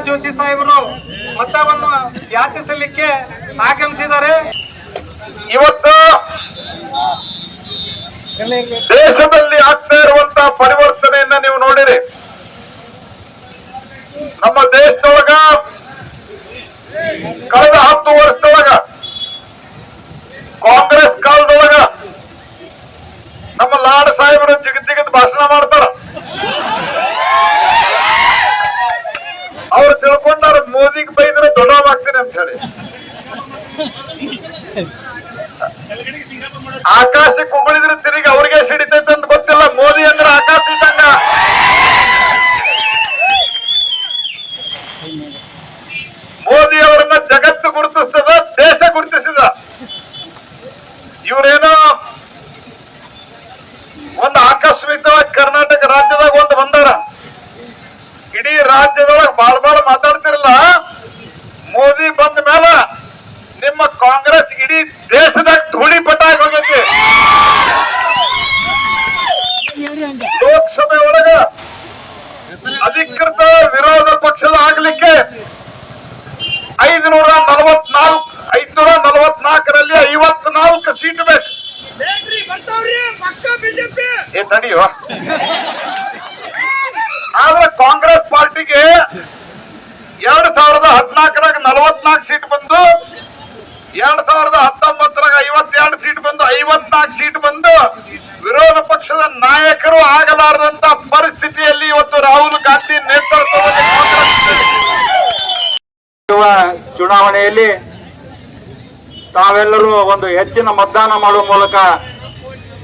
ಜೋಶಿ ಸಾಹೇಬರು ಮತವನ್ನು ಯಾಚಿಸಲಿಕ್ಕೆ ಆಗಮಿಸಿದ್ದಾರೆ. ಇವತ್ತು ದೇಶದಲ್ಲಿ ಆಗ್ತಾ ಇರುವಂತಹ ಪರಿವರ್ತನೆಯನ್ನ ನೀವು ನೋಡಿರಿ. ನಮ್ಮ ದೇಶದೊಳಗ ಕಳೆದ 10 ವರ್ಷದೊಳಗ ಕಾಂಗ್ರೆಸ್ ಕಾಲದೊಳಗ ನಮ್ಮ ಲಾಡ್ ಸಾಹೇಬರು ಜಿಗದ್ ಭಾಷಣ ಮಾಡ್ತಾರ. ಅವ್ರು ತಿಳ್ಕೊಂಡಾರ ಮೋದಿಗೆ ಬೈದ್ರೆ ದೊಡ್ಡವಾಗ್ತೀನಿ ಅಂತ ಹೇಳಿ. ಆಕಾಶಕ್ಕೆ ಉಗುಳಿದ್ರೆ ತಿರುಗಿ ಅವ್ರಿಗೆ ಸಿಡಿತೈತೆ ಅಂತ ಗೊತ್ತಿಲ್ಲ. ಮೋದಿ ಅಂದ್ರೆ ಆಕಾಶ ಇದ್ದಂಗ. ಮೋದಿ ಅವರನ್ನ ಜಗತ್ತು ಗುರುತಿಸ್ತದ, ದೇಶ ಗುರುತಿಸಿದ. ಇವರೇನೋ ಒಂದು ಆಕಸ್ಮಿಕವಾಗಿ ಕರ್ನಾಟಕ ರಾಜ್ಯದಾಗ ಒಂದು ಬಂದಾರ. ಇಡೀ ರಾಜ್ಯದೊಳಗೆ ಬಾಳ ಮಾತಾಡ್ತಿರಲ್ಲ. ಮೋದಿ ಬಂದ ಮೇಲೆ ನಿಮ್ಮ ಕಾಂಗ್ರೆಸ್ ಇಡೀ ದೇಶದಾಗ ಧೂಳಿಪಟಾಗಿ ಹೋಗೈತಿ. ಲೋಕಸಭೆ ಒಳಗ ಅಧಿಕೃತ ವಿರೋಧ ಪಕ್ಷದ ಆಗ್ಲಿಕ್ಕೆ 544ರಲ್ಲಿ 54 ಸೀಟ್ ಬೇಕು. ತಡಿಯೋ. ಆದ್ರೆ ಕಾಂಗ್ರೆಸ್ ಪಾರ್ಟಿಗೆ 2014ರಾಗ 44 ಸೀಟ್ ಬಂದು, 2019ರಾಗ 52 ಸೀಟ್ ಬಂದು, 54 ಸೀಟ್ ಬಂದು ವಿರೋಧ ಪಕ್ಷದ ನಾಯಕರು ಆಗಲಾರದಂತ ಪರಿಸ್ಥಿತಿಯಲ್ಲಿ ಇವತ್ತು ರಾಹುಲ್ ಗಾಂಧಿ ನೇತೃತ್ವದಲ್ಲಿ ಚುನಾವಣೆಯಲ್ಲಿ ತಾವೆಲ್ಲರೂ ಒಂದು ಹೆಚ್ಚಿನ ಮತದಾನ ಮಾಡುವ ಮೂಲಕ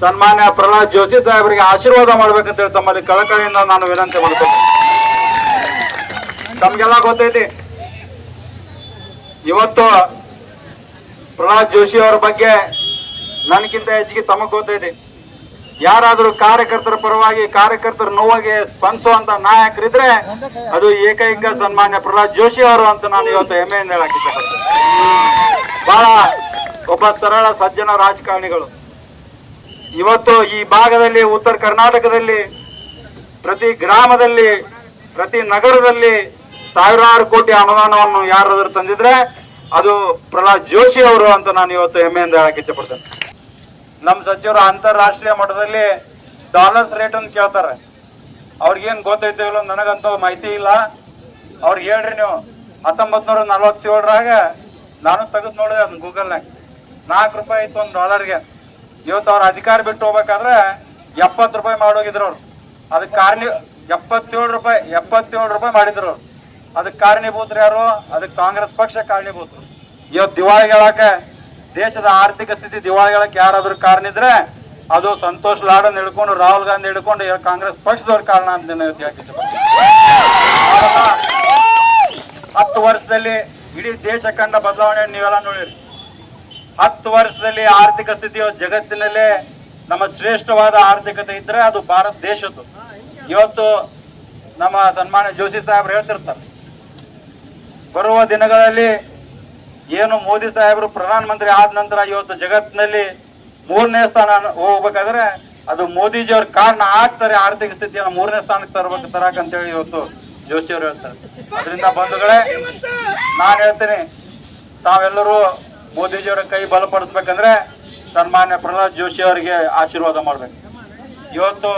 ಸನ್ಮಾನ್ಯ ಪ್ರಹ್ಲಾದ್ ಜೋಶಿ ಸಾಹೇಬರಿಗೆ ಆಶೀರ್ವಾದ ಮಾಡ್ಬೇಕಂತ ಹೇಳಿ ತಮ್ಮಲ್ಲಿ ಕಳಕಳಿಯಿಂದ ನಾನು ವಿನಂತಿ ಮಾಡ್ತೇನೆ. ತಮ್ಗೆಲ್ಲ ಗೊತ್ತೈತಿ, ಇವತ್ತು ಪ್ರಹ್ಲಾದ್ ಜೋಶಿ ಅವರ ಬಗ್ಗೆ ನನಗಿಂತ ಹೆಚ್ಚಿಗೆ ತಮಗ್ ಗೊತ್ತೈತಿ. ಯಾರಾದ್ರೂ ಕಾರ್ಯಕರ್ತರ ಪರವಾಗಿ, ಕಾರ್ಯಕರ್ತರ ನೋವಾಗಿ ಸ್ಪಂದಿಸುವಂತ ನಾಯಕರಿದ್ರೆ ಅದು ಏಕೈಕ ಸನ್ಮಾನ್ಯ ಪ್ರಹ್ಲಾದ್ ಜೋಶಿ ಅವರು ಅಂತ ನಾನು ಇವತ್ತು ಹೆಮ್ಮೆಯಿಂದ ಹೇಳಕ್ ಇಷ್ಟಪಡ್ತೇನೆ. ಬಹಳ ಒಬ್ಬ ಸರಳ ಸಜ್ಜನ ರಾಜಕಾರಣಿಗಳು. ಇವತ್ತು ಈ ಭಾಗದಲ್ಲಿ, ಉತ್ತರ ಕರ್ನಾಟಕದಲ್ಲಿ ಪ್ರತಿ ಗ್ರಾಮದಲ್ಲಿ, ಪ್ರತಿ ನಗರದಲ್ಲಿ ಸಾವಿರಾರು ಕೋಟಿ ಅನುದಾನವನ್ನು ಯಾರಾದ್ರೂ ತಂದಿದ್ರೆ ಅದು ಪ್ರಹ್ಲಾದ್ ಜೋಶಿ ಅವರು ಅಂತ ನಾನು ಇವತ್ತು ಹೆಮ್ಮೆಯಿಂದ ಹೇಳಕ್ ಇಷ್ಟಪಡ್ತೇನೆ. ನಮ್ಮ ಸಚಿವರು ಅಂತಾರಾಷ್ಟ್ರೀಯ ಮಟ್ಟದಲ್ಲಿ ಡಾಲರ್ಸ್ ರೇಟ್ ಅನ್ನು ಕೇಳ್ತಾರೆ. ಅವ್ರಿಗೇನು ಗೊತ್ತೈತಿಲ್ಲ, ನನಗಂತೂ ಮಾಹಿತಿ ಇಲ್ಲ. ಅವ್ರಿಗೆ ಹೇಳ್ರಿ ನೀವು. 1947ರಾಗ ನಾನು ತೆಗೆದು ನೋಡಿದೆ ಅದನ್ನ ಗೂಗಲ್ನಾಗ, 4 ರೂಪಾಯಿ ಇತ್ತು $1. ಇವತ್ತು ಅವ್ರ ಅಧಿಕಾರ ಬಿಟ್ಟು ಹೋಗ್ಬೇಕಾದ್ರೆ 70 ರೂಪಾಯಿ ಮಾಡೋಗಿದ್ರು ಅವ್ರು. ಅದಕ್ಕೆ 77 ರೂಪಾಯಿ ಮಾಡಿದ್ರು ಅವ್ರು. ಅದಕ್ಕೆ ಕಾರಣೀಭೂತರು ಯಾರು? ಅದಕ್ಕೆ ಕಾಂಗ್ರೆಸ್ ಪಕ್ಷ ಕಾರಣೀಭೂತರು. ಇವತ್ತು ದಿವಾಳಿಗಳಕ್ಕೆ, ದೇಶದ ಆರ್ಥಿಕ ಸ್ಥಿತಿ ದಿವಾಳಿಗಳಕ್ಕೆ ಯಾರಾದ್ರೂ ಕಾರಣ ಇದ್ರೆ ಅದು ಸಂತೋಷ್ ಲಾಡನ್ ಹಿಡ್ಕೊಂಡು, ರಾಹುಲ್ ಗಾಂಧಿ ಹಿಡ್ಕೊಂಡು ಕಾಂಗ್ರೆಸ್ ಪಕ್ಷದವ್ರ ಕಾರಣ ಅಂತ ಹೇಳ್ತಿದ್ದೆ. 10 ವರ್ಷದಲ್ಲಿ ಇಡೀ ದೇಶ ಕಂಡ ಬದಲಾವಣೆ ನೀವೆಲ್ಲ ನೋಡಿರಿ. 10 ವರ್ಷದಲ್ಲಿ ಆರ್ಥಿಕ ಸ್ಥಿತಿಯು ಜಗತ್ತಿನಲ್ಲೇ ನಮ್ಮ ಶ್ರೇಷ್ಠವಾದ ಆರ್ಥಿಕತೆ ಇದ್ರೆ ಅದು ಭಾರತ ದೇಶದ್ದು. ಇವತ್ತು ನಮ್ಮ ಸನ್ಮಾನ್ಯ ಜೋಶಿ ಸಾಹೇಬ್ರು ಹೇಳ್ತಿರ್ತಾರೆ, ಬರುವ ದಿನಗಳಲ್ಲಿ ಏನು ಮೋದಿ ಸಾಹೇಬರು ಪ್ರಧಾನಮಂತ್ರಿ ಆದ ನಂತರ ಇವತ್ತು ಜಗತ್ತಿನಲ್ಲಿ 3ನೇ ಸ್ಥಾನ ಹೋಗ್ಬೇಕಾದ್ರೆ ಅದು ಮೋದಿಜಿಯವ್ರ ಕಾರಣ ಆಗ್ತಾರೆ. ಆರ್ಥಿಕ ಸ್ಥಿತಿಯನ್ನು 3ನೇ ಸ್ಥಾನಕ್ಕೆ ತರಕಂತೇಳಿ ಇವತ್ತು ಜೋಶಿ ಅವರು ಹೇಳ್ತಾರೆ. ಅದರಿಂದ ಬಂಧುಗಳೇ, ನಾನು ಹೇಳ್ತೀನಿ, ತಾವೆಲ್ಲರೂ ಮೋದಿಜಿಯವರ ಕೈ ಬಲಪಡಿಸ್ಬೇಕಂದ್ರೆ ಸನ್ಮಾನ್ಯ ಪ್ರಹ್ಲಾದ್ ಜೋಶಿ ಅವರಿಗೆ ಆಶೀರ್ವಾದ ಮಾಡ್ಬೇಕು. ಇವತ್ತು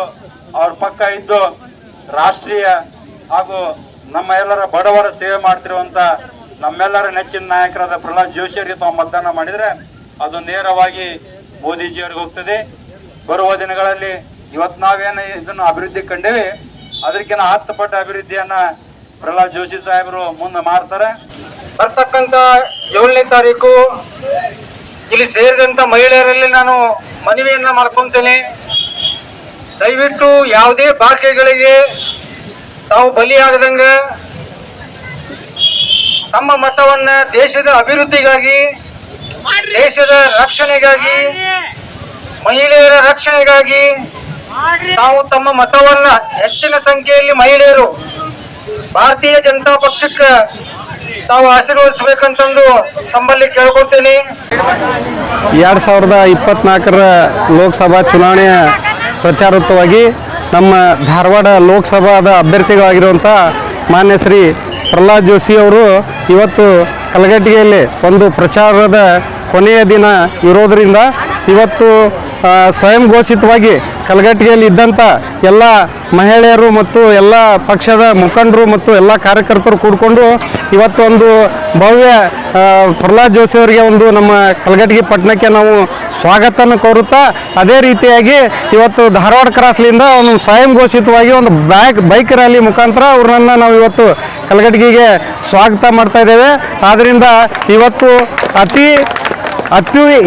ಅವ್ರ ಪಕ್ಕ ಇದ್ದು ರಾಷ್ಟ್ರೀಯ ಹಾಗೂ ನಮ್ಮ ಎಲ್ಲರ ಬಡವರ ಸೇವೆ ಮಾಡ್ತಿರುವಂತ ನಮ್ಮೆಲ್ಲರ ನೆಚ್ಚಿನ ನಾಯಕರಾದ ಪ್ರಹ್ಲಾದ್ ಜೋಶಿ ಅವರಿಗೆ ತಾವು ಮತದಾನ ಮಾಡಿದ್ರೆ ಅದು ನೇರವಾಗಿ ಮೋದಿಜಿಯವರಿಗೆ ಹೋಗ್ತದೆ. ಬರುವ ದಿನಗಳಲ್ಲಿ ಇವತ್ತು ನಾವೇನು ಇದನ್ನು ಅಭಿವೃದ್ಧಿ ಕಂಡೇವಿ, ಅದಕ್ಕಿಂತ 10 ಪಟ್ಟು ಅಭಿವೃದ್ಧಿಯನ್ನ ಪ್ರಹ್ಲಾದ್ ಜೋಶಿ ಸಾಹೇಬರು ಮುಂದೆ ಮಾಡ್ತಾರೆ. ಬರ್ತಕ್ಕಂಥ 7ನೇ ತಾರೀಕು ಇಲ್ಲಿ ಸೇರಿದಂತ ಮಹಿಳೆಯರಲ್ಲಿ ನಾನು ಮನವಿಯನ್ನ ಮಾಡ್ಕೊಂತೇನೆ. ದಯವಿಟ್ಟು ಯಾವುದೇ ಭಾಗ್ಯಗಳಿಗೆ ತಾವು ಬಲಿಯಾಗದಂಗ ತಮ್ಮ ಮತವನ್ನ ದೇಶದ ಅಭಿವೃದ್ಧಿಗಾಗಿ, ದೇಶದ ರಕ್ಷಣೆಗಾಗಿ, ಮಹಿಳೆಯರ ರಕ್ಷಣೆಗಾಗಿ ತಾವು ತಮ್ಮ ಮತವನ್ನ ಹೆಚ್ಚಿನ ಸಂಖ್ಯೆಯಲ್ಲಿ ಮಹಿಳೆಯರು ಭಾರತೀಯ ಜನತಾ ಪಕ್ಷಕ್ಕೆ ತಾವು ಆಶೀರ್ವದಿಸಬೇಕಂತಂದು ತಮ್ಮಲ್ಲಿ ಕೇಳ್ಕೊಳ್ತೇನೆ. 2024ರ ಲೋಕಸಭಾ ಚುನಾವಣೆಯ ಪ್ರಚಾರೋತ್ತವಾಗಿ ನಮ್ಮ ಧಾರವಾಡ ಲೋಕಸಭಾದ ಅಭ್ಯರ್ಥಿಗಳಾಗಿರುವಂಥ ಮಾನ್ಯ ಶ್ರೀ ಪ್ರಹ್ಲಾದ್ ಜೋಶಿ ಅವರು ಇವತ್ತು ಕಲಘಟಗಿಯಲ್ಲಿ ಒಂದು ಪ್ರಚಾರದ ಕೊನೆಯ ದಿನ ಇರೋದರಿಂದ ಇವತ್ತು ಸ್ವಯಂ ಘೋಷಿತವಾಗಿ ಕಲಘಟಗಿಯಲ್ಲಿ ಇದ್ದಂಥ ಎಲ್ಲ ಮಹಿಳೆಯರು ಮತ್ತು ಎಲ್ಲ ಪಕ್ಷದ ಮುಖಂಡರು ಮತ್ತು ಎಲ್ಲ ಕಾರ್ಯಕರ್ತರು ಕೂಡಿಕೊಂಡು ಇವತ್ತು ಒಂದು ಭವ್ಯ ಪ್ರಹ್ಲಾದ್ ಜೋಶಿ ಅವರಿಗೆ ಒಂದು ನಮ್ಮ ಕಲಘಟಗಿ ಪಟ್ಟಣಕ್ಕೆ ನಾವು ಸ್ವಾಗತನ ಕೋರುತ್ತಾ ಅದೇ ರೀತಿಯಾಗಿ ಇವತ್ತು ಧಾರವಾಡ ಕ್ರಾಸ್ಲಿಂದ ಒಂದು ಸ್ವಯಂ ಘೋಷಿತವಾಗಿ ಒಂದು ಬೈಕ್ ರ್ಯಾಲಿ ಮುಖಾಂತರ ಅವ್ರನ್ನ ನಾವು ಇವತ್ತು ಕಲಘಟಗಿಗೆ ಸ್ವಾಗತ ಮಾಡ್ತಾ ಇದ್ದೇವೆ. ಆದ್ದರಿಂದ ಇವತ್ತು ಅತಿ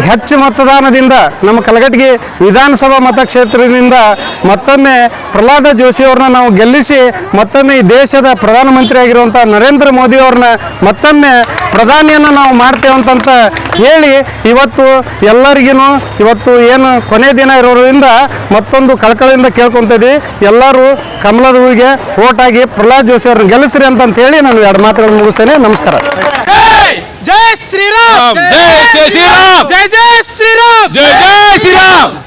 ಹೆಚ್ಚು ಮತದಾನದಿಂದ ನಮ್ಮ ಕಲಘಟಗಿ ವಿಧಾನಸಭಾ ಮತಕ್ಷೇತ್ರದಿಂದ ಮತ್ತೊಮ್ಮೆ ಪ್ರಹ್ಲಾದ ಜೋಶಿ ಅವ್ರನ್ನ ನಾವು ಗೆಲ್ಲಿಸಿ ಮತ್ತೊಮ್ಮೆ ಈ ದೇಶದ ಪ್ರಧಾನಮಂತ್ರಿ ಆಗಿರುವಂಥ ನರೇಂದ್ರ ಮೋದಿ ಅವ್ರನ್ನ ಮತ್ತೊಮ್ಮೆ ಪ್ರಧಾನಿಯನ್ನು ನಾವು ಮಾಡ್ತೇವೆ ಅಂತ ಹೇಳಿ ಇವತ್ತು ಎಲ್ಲರಿಗೂ ಇವತ್ತು ಏನು ಕೊನೆ ದಿನ ಇರೋದ್ರಿಂದ ಮತ್ತೊಂದು ಕಳಕಳಿಯಿಂದ ಕೇಳ್ಕೊತಿದ್ವಿ, ಎಲ್ಲರೂ ಕಮಲದ ಹೂವಿಗೆ ಓಟ್ ಆಗಿ ಪ್ರಹ್ಲಾದ್ ಜೋಶಿ ಅವ್ರನ್ನ ಗೆಲ್ಲಿಸ್ರಿ ಅಂತ ಹೇಳಿ ನಾನು ಎರಡು ಮಾತುಗಳನ್ನು ಮುಗಿಸ್ತೇನೆ. ನಮಸ್ಕಾರ. जय श्री राम, जय जय श्री राम, जय जय श्री राम, जय जय श्री राम.